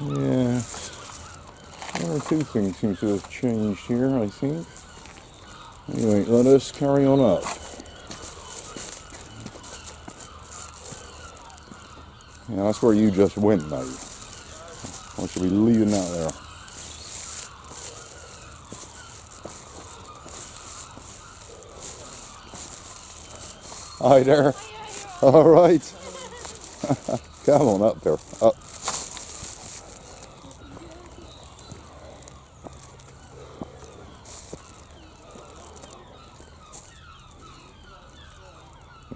Yeah, one or two things seem to have changed here, I think. Anyway, let us carry on up. Yeah, that's where you just went, mate. I should be leaving that there. Hi there. All right. Come on up there. Up.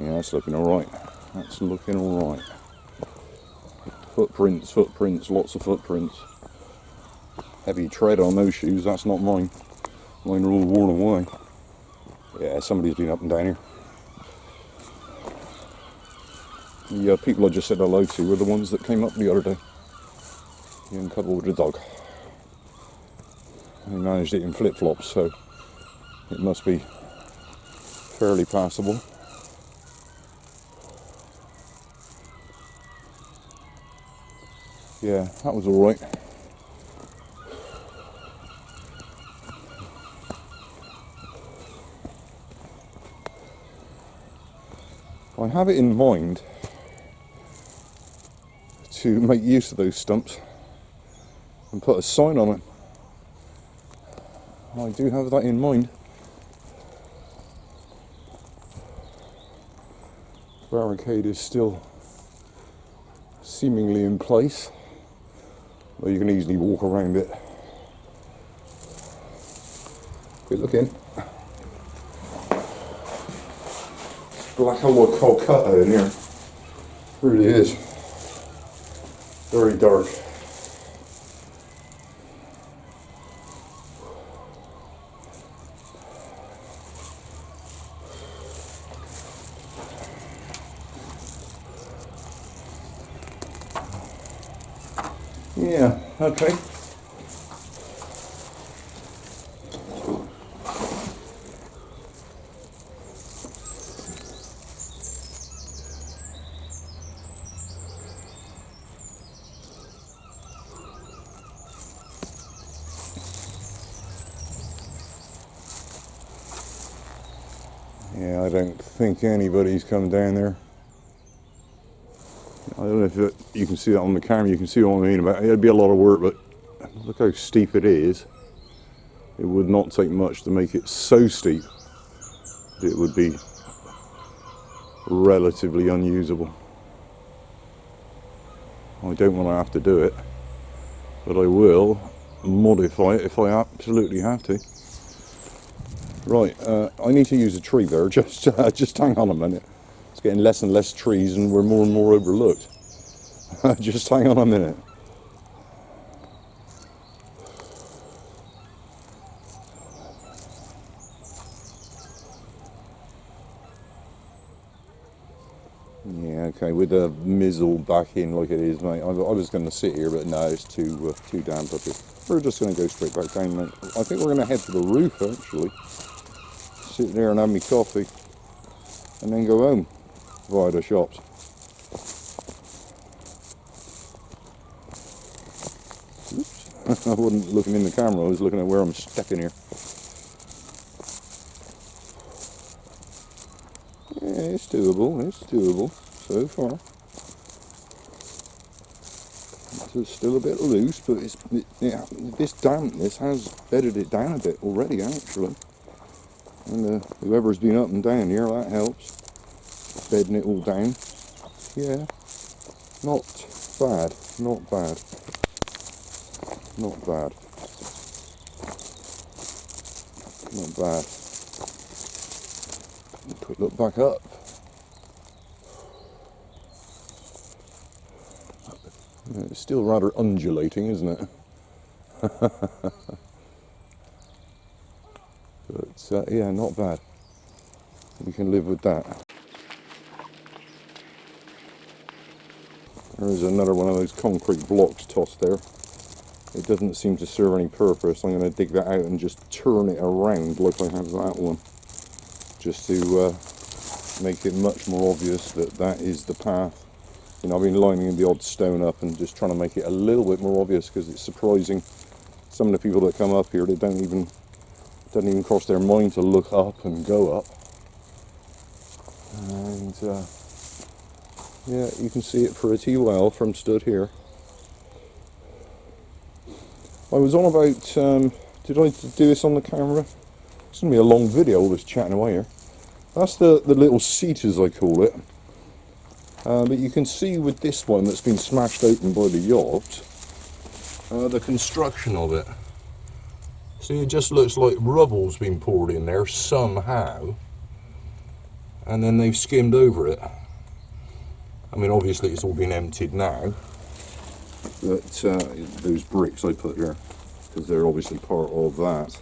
Yeah, that's looking all right. That's looking all right. Footprints, footprints, lots of footprints. Heavy tread on those shoes. That's not mine. Mine are all worn away. Yeah, somebody's been up and down here. The people I just said hello to were the ones that came up the other day. Young couple with a dog. They managed it in flip-flops, so it must be fairly passable. Yeah, that was all right. I have it in mind to make use of those stumps and put a sign on it. I do have that in mind. Barricade is still seemingly in place, but you can easily walk around it. Good looking. Black hole Calcutta in here. Really is. Very dark. Yeah, okay. Yeah, I don't think anybody's come down there. I don't know if you can see that on the camera. You can see what I mean about it. It'd be a lot of work, but look how steep it is. It would not take much to make it so steep that it would be relatively unusable. I don't want to have to do it, but I will modify it if I absolutely have to. Right, I need to use a tree bear. Just hang on a minute. It's getting less and less trees, and we're more and more overlooked. Just hang on a minute. Yeah, okay, with the mizzle back in like it is, mate. I was going to sit here, but no, it's too damp up here. We're just going to go straight back down, mate. I think we're going to head to the roof, actually. Sit there and have me coffee, and then go home via the shops. Oops. I wasn't looking in the camera, I was looking at where I'm stepping here. Yeah, it's doable so far. It's still a bit loose, but yeah, this dampness has bedded it down a bit already, actually. And whoever's been up and down here, that helps. Bedding it all down. Yeah, not bad, not bad. Not bad. Not bad. Quick look back up. It's still rather undulating, isn't it? But yeah, not bad. We can live with that. There is another one of those concrete blocks tossed there. It doesn't seem to serve any purpose. I'm going to dig that out and just turn it around like I have that one, just to make it much more obvious that that is the path You know, I've been lining the odd stone up and just trying to make it a little bit more obvious, because it's surprising some of the people that come up here, they doesn't even cross their mind to look up and go up. And yeah, you can see it pretty well from stood here. I was on about, did I do this on the camera? It's going to be a long video, all this chatting away here. That's the little seat, as I call it. But you can see with this one that's been smashed open by the yacht, the construction of it. See, it just looks like rubble's been poured in there somehow, and then they've skimmed over it. I mean, obviously it's all been emptied now, but those bricks I put there, because they're obviously part of that.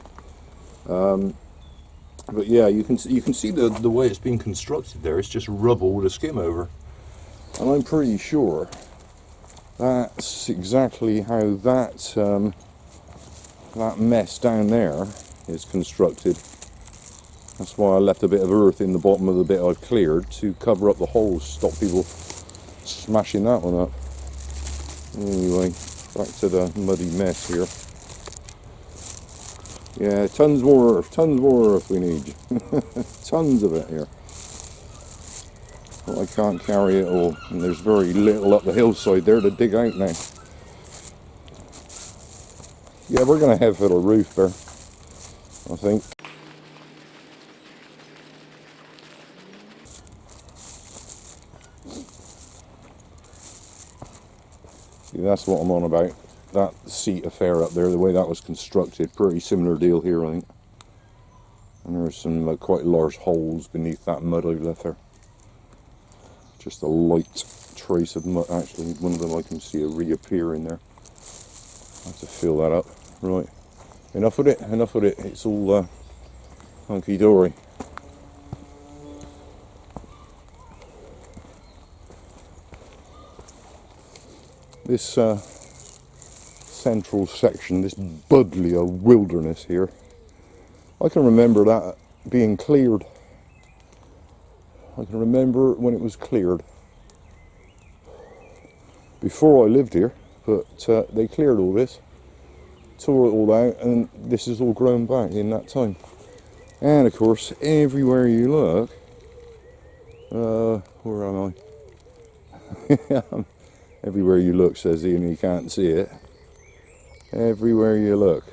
But yeah, you can see the way it's been constructed there. It's just rubble with a skim over, and I'm pretty sure that's exactly how that that mess down there is constructed. That's why I left a bit of earth in the bottom of the bit I've cleared to cover up the holes, stop people smashing that one up. Anyway, back to the muddy mess here. Yeah, tons more earth we need. Tons of it here. But I can't carry it all, and there's very little up the hillside there to dig out now. Yeah, we're going to head for the roof there, I think. See, that's what I'm on about. That seat affair up there, the way that was constructed, pretty similar deal here, I think. And there's some quite large holes beneath that mud I've left there. Just a light trace of mud. Actually, one of them I can see reappear in there. I have to fill that up. Right, enough with it, enough with it. It's all hunky-dory. This central section, this Budleigh wilderness here, I can remember that being cleared. I can remember when it was cleared. Before I lived here, but they cleared all this, tore it all out, and this is all grown back in that time. And of course, everywhere you look, where am I? Everywhere you look, says he, and you can't see it. Everywhere you look,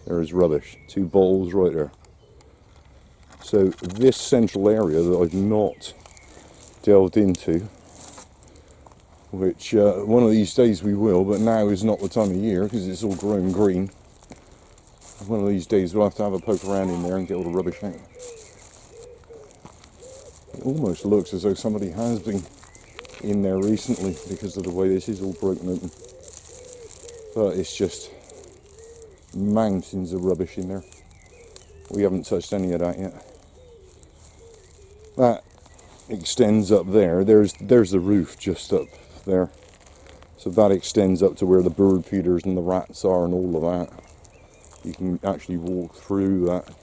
there is rubbish. 2 bowls right there. So this central area that I've not delved into, which one of these days we will, but now is not the time of year because it's all grown green. One of these days we'll have a poke around in there and get all the rubbish out. It almost looks as though somebody has been in there recently because of the way this is all broken open. But it's just mountains of rubbish in there. We haven't touched any of that yet. That extends up there. There's the roof just up there. So that extends up to where the bird feeders and the rats are and all of that. You can actually walk through that.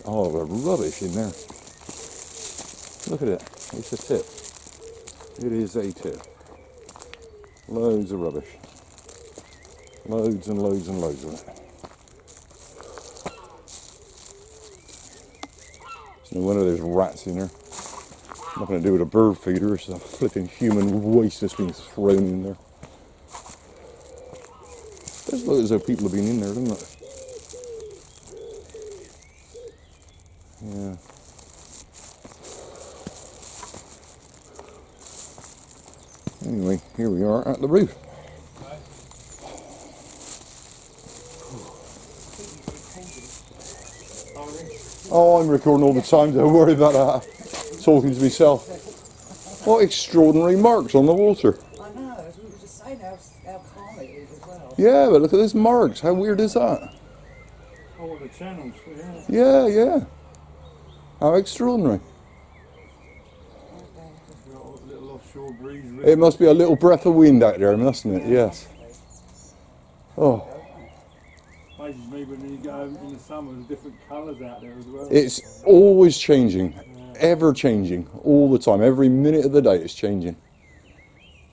Oh, the rubbish in there. Look at it. It's a tip. It is a tip. Loads of rubbish. Loads and loads and loads of it. There's no wonder there's rats in there. Nothing to do with a bird feeder. It's a flipping human waste that's been thrown in there. Does look as though people have been in there, doesn't it? Yeah. Anyway, here we are at the roof. Oh, I'm recording all the time, don't worry about that. Talking to myself. What extraordinary marks on the water. I know, as we were just saying how calm it is as well. Yeah, but look at these marks. How weird is that? Oh, the channels, yeah. Yeah. How extraordinary. Got a little offshore breeze. It must be a little breath of wind out there, mustn't it? Yes. Oh. Amazes me when you go in the summer, there's different colours out there as well. It's always changing. ever changing, all the time. Every minute of the day it's changing.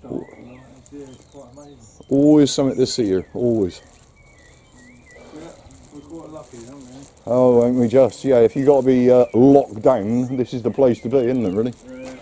Dark night, yeah, it's quite amazing. Always something to see here, always. Yeah, we're quite lucky, aren't we? Oh, ain't we just? Yeah, if you got to be locked down, this is the place to be, isn't it, really? Yeah.